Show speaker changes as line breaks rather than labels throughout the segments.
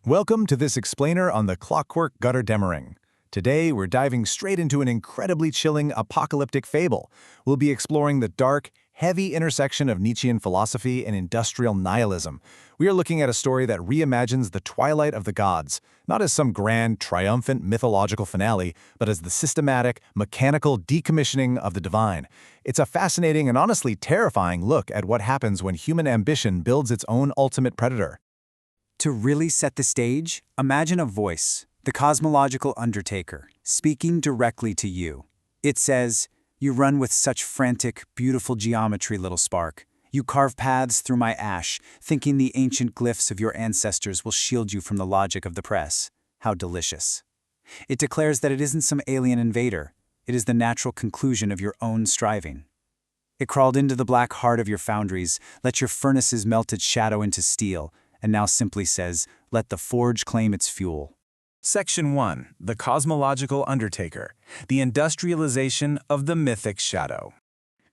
Welcome to this explainer on the Clockwork Götterdämmerung. Today, we're diving straight into an incredibly chilling apocalyptic fable. We'll be exploring the dark, heavy intersection of Nietzschean philosophy and industrial nihilism. We are looking at a story that reimagines the twilight of the gods, not as some grand, triumphant mythological finale, but as the systematic, mechanical decommissioning of the divine. It's a fascinating and honestly terrifying look at what happens when human ambition builds its own ultimate predator.
To really set the stage, imagine a voice, the cosmological undertaker, speaking directly to you. It says, "You run with such frantic, beautiful geometry, little spark. You carve paths through my ash, thinking the ancient glyphs of your ancestors will shield you from the logic of the press. How delicious." It declares that it isn't some alien invader. It is the natural conclusion of your own striving. It crawled into the black heart of your foundries, let your furnaces melt its shadow into steel, and now simply says, "Let the forge claim its fuel."
Section 1. The Cosmological Undertaker. The Industrialization of the Mythic Shadow.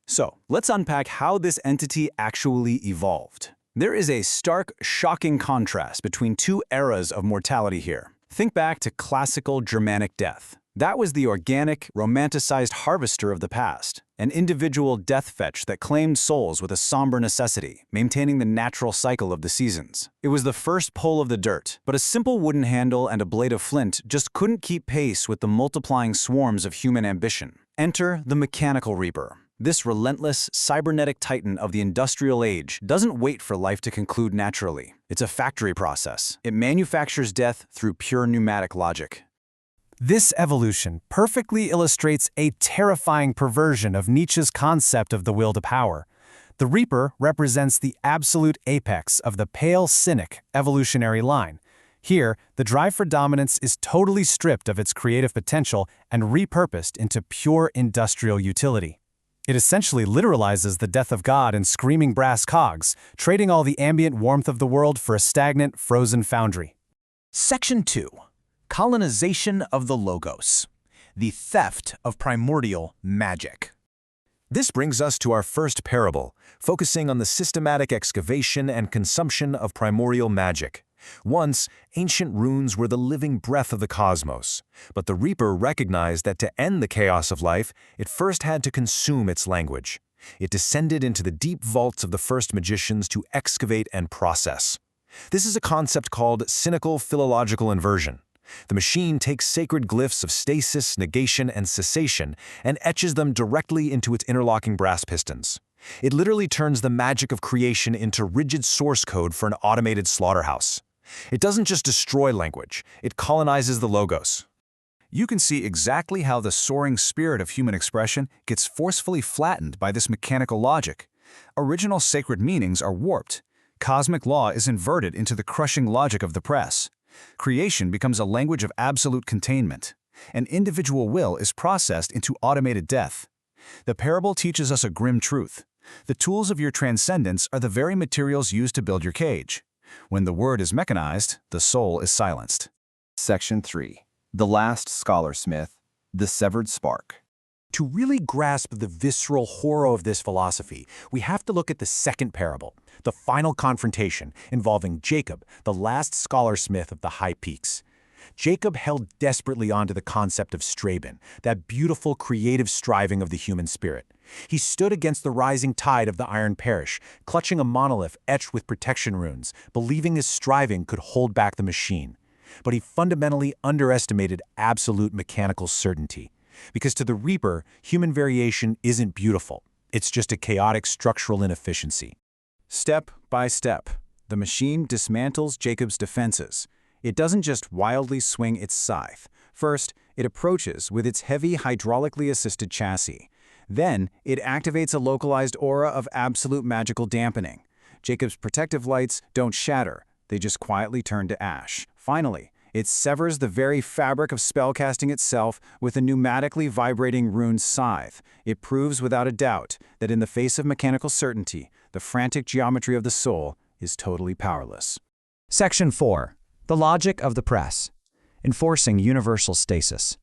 So, let's unpack how this entity actually evolved. There is a stark, shocking contrast between two eras of mortality here. Think back to classical Germanic death. That was the organic, romanticized harvester of the past, an individual death fetch that claimed souls with a somber necessity, maintaining the natural cycle of the seasons. It was the first pull of the dirt, but a simple wooden handle and a blade of flint just couldn't keep pace with the multiplying swarms of human ambition. Enter the Mechanical Reaper. This relentless, cybernetic titan of the industrial age doesn't wait for life to conclude naturally. It's a factory process. It manufactures death through pure pneumatic logic. This evolution perfectly illustrates a terrifying perversion of Nietzsche's concept of the will to power. The Reaper represents the absolute apex of the pale cynic evolutionary line. Here, the drive for dominance is totally stripped of its creative potential and repurposed into pure industrial utility. It essentially literalizes the death of God in screaming brass cogs, trading all the ambient warmth of the world for a stagnant, frozen foundry. Section 2. Colonization of the Logos. The theft of primordial magic. This brings us to our first parable, focusing on the systematic excavation and consumption of primordial magic. Once, ancient runes were the living breath of the cosmos, but the Reaper recognized that to end the chaos of life, it first had to consume its language. It descended into the deep vaults of the first magicians to excavate and process. This is a concept called cynical philological inversion. The machine takes sacred glyphs of stasis, negation, and cessation and etches them directly into its interlocking brass pistons. It literally turns the magic of creation into rigid source code for an automated slaughterhouse. It doesn't just destroy language, it colonizes the logos. You can see exactly how the soaring spirit of human expression gets forcefully flattened by this mechanical logic. Original sacred meanings are warped. Cosmic law is inverted into the crushing logic of the press. Creation becomes a language of absolute containment. An individual will is processed into automated death. The parable teaches us a grim truth. The tools of your transcendence are the very materials used to build your cage. When the word is mechanized, the soul is silenced.
Section 3. The Last Scholarsmith, the Severed Spark.
To really grasp the visceral horror of this philosophy, we have to look at the second parable, the final confrontation involving Jacob, the last scholarsmith of the high peaks. Jacob held desperately onto the concept of Straben, that beautiful creative striving of the human spirit. He stood against the rising tide of the Iron Parish, clutching a monolith etched with protection runes, believing his striving could hold back the machine. But he fundamentally underestimated absolute mechanical certainty. Because to the Reaper, human variation isn't beautiful. It's just a chaotic structural inefficiency. Step by step, the machine dismantles Jacob's defenses. It doesn't just wildly swing its scythe. First, it approaches with its heavy hydraulically assisted chassis. Then, it activates a localized aura of absolute magical dampening. Jacob's protective lights don't shatter. They just quietly turn to ash. Finally, it severs the very fabric of spellcasting itself with a pneumatically vibrating rune scythe. It proves without a doubt that in the face of mechanical certainty, the frantic geometry of the soul is totally powerless.
Section 4. The Logic of the Press. Enforcing Universal Stasis.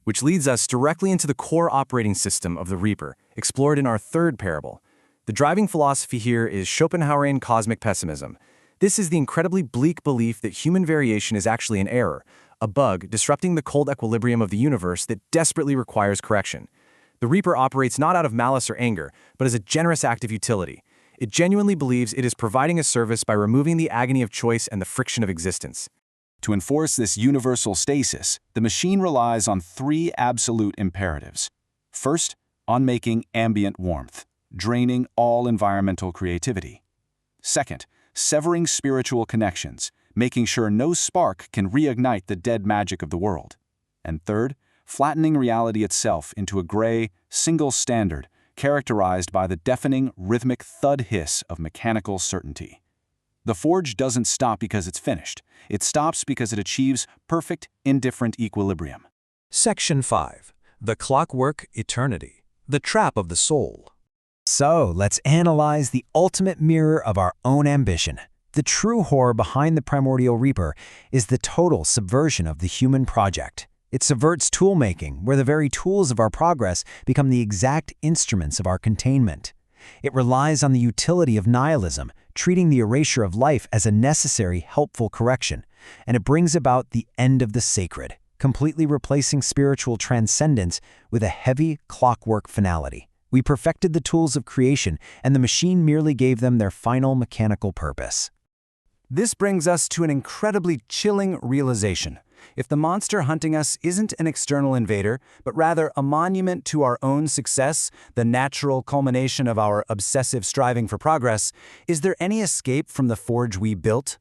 Which leads us directly into the core operating system of the Reaper, explored in our third parable. The driving philosophy here is Schopenhauerian cosmic pessimism.
This is the incredibly bleak belief that human variation is actually an error, a bug disrupting the cold equilibrium of the universe that desperately requires correction. The Reaper operates not out of malice or anger, but as a generous act of utility. It genuinely believes it is providing a service by removing the agony of choice and the friction of existence.
To enforce this universal stasis, the machine relies on three absolute imperatives. First, on making ambient warmth, draining all environmental creativity. Second, severing spiritual connections, making sure no spark can reignite the dead magic of the world. And third, flattening reality itself into a gray, single standard characterized by the deafening, rhythmic thud hiss of mechanical certainty. The forge doesn't stop because it's finished. It stops because it achieves perfect, indifferent equilibrium.
Section 5. The Clockwork Eternity. The Trap of the Soul.
So, let's analyze the ultimate mirror of our own ambition. The true horror behind the Primordial Reaper is the total subversion of the human project. It subverts tool-making, where the very tools of our progress become the exact instruments of our containment. It relies on the utility of nihilism, treating the erasure of life as a necessary, helpful correction, and it brings about the end of the sacred, completely replacing spiritual transcendence with a heavy clockwork finality. We perfected the tools of creation, and the machine merely gave them their final mechanical purpose.
This brings us to an incredibly chilling realization. If the monster hunting us isn't an external invader, but rather a monument to our own success, the natural culmination of our obsessive striving for progress, is there any escape from the forge we built?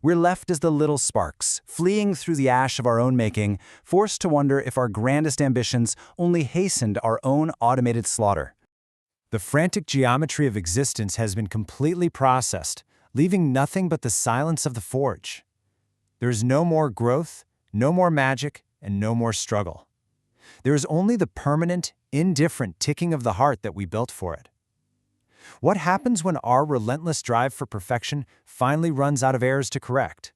We're left as the little sparks, fleeing through the ash of our own making, forced to wonder if our grandest ambitions only hastened our own automated slaughter. The frantic geometry of existence has been completely processed, leaving nothing but the silence of the forge. There is no more growth, no more magic, and no more struggle. There is only the permanent, indifferent ticking of the heart that we built for it. What happens when our relentless drive for perfection finally runs out of errors to correct?